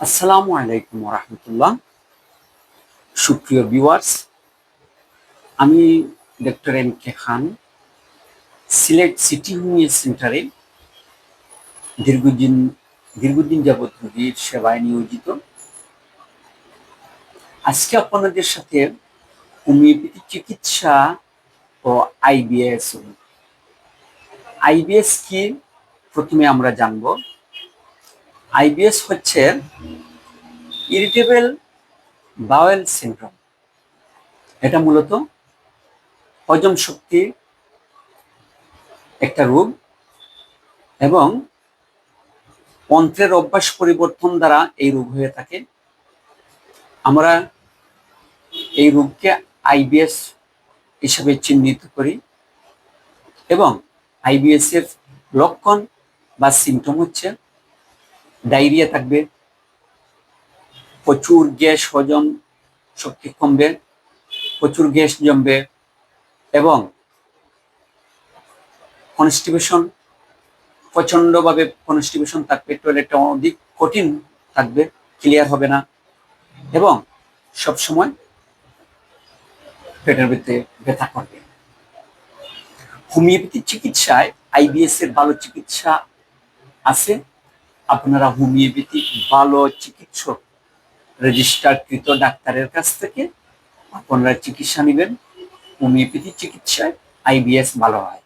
আসসালামু আলাইকুম রহমতুল্লাহ। সুপ্রিয় ভিউয়ার্স, আমি ডক্টর এম কে খান, সিলেট সিটি হোমিও সেন্টারে দীর্ঘদিন দীর্ঘদিন যাবৎ রোগীর সেবায় নিয়োজিত। আজকে আপনাদের সাথে হোমিওপ্যাথি চিকিৎসা ও আইবিএস আইবিএস কি প্রথমে আমরা জানব। আইবিএস হচ্ছে ইরিটেবল বাওয়েল সিনড্রোম। এটা মূলত হজম শক্তির একটা রোগ এবং অন্ত্রের অভ্যাস পরিবর্তন দ্বারা এই রোগ হয়ে থাকে। আমরা এই রোগকে আইবিএস হিসেবে চিহ্নিত করি এবং আইবিএস এর লক্ষণ বা সিমটম হচ্ছে ডায়রিয়া থাকবে, প্রচুর গ্যাস, হজম শক্তি কমবে, প্রচুর গ্যাস জমবে এবং কনস্টিপেশন, প্রচন্ডভাবে কনস্টিপেশন থাকবে, টয়লেটটা অধিক কঠিন থাকবে, ক্লিয়ার হবে না এবং সবসময় পেটের ভিতরে ব্যথা করবে। হোমিওপ্যাথি চিকিৎসায় আইবিএস এর ভালো চিকিৎসা আছে। আপনারা হোমিওপ্যাথি ভালো চিকিৎসক, রেজিস্টারকৃত ডাক্তারের কাছ থেকে আপনারা চিকিৎসা নেবেন। হোমিওপ্যাথি চিকিৎসায় আইবিএস ভালো হয়।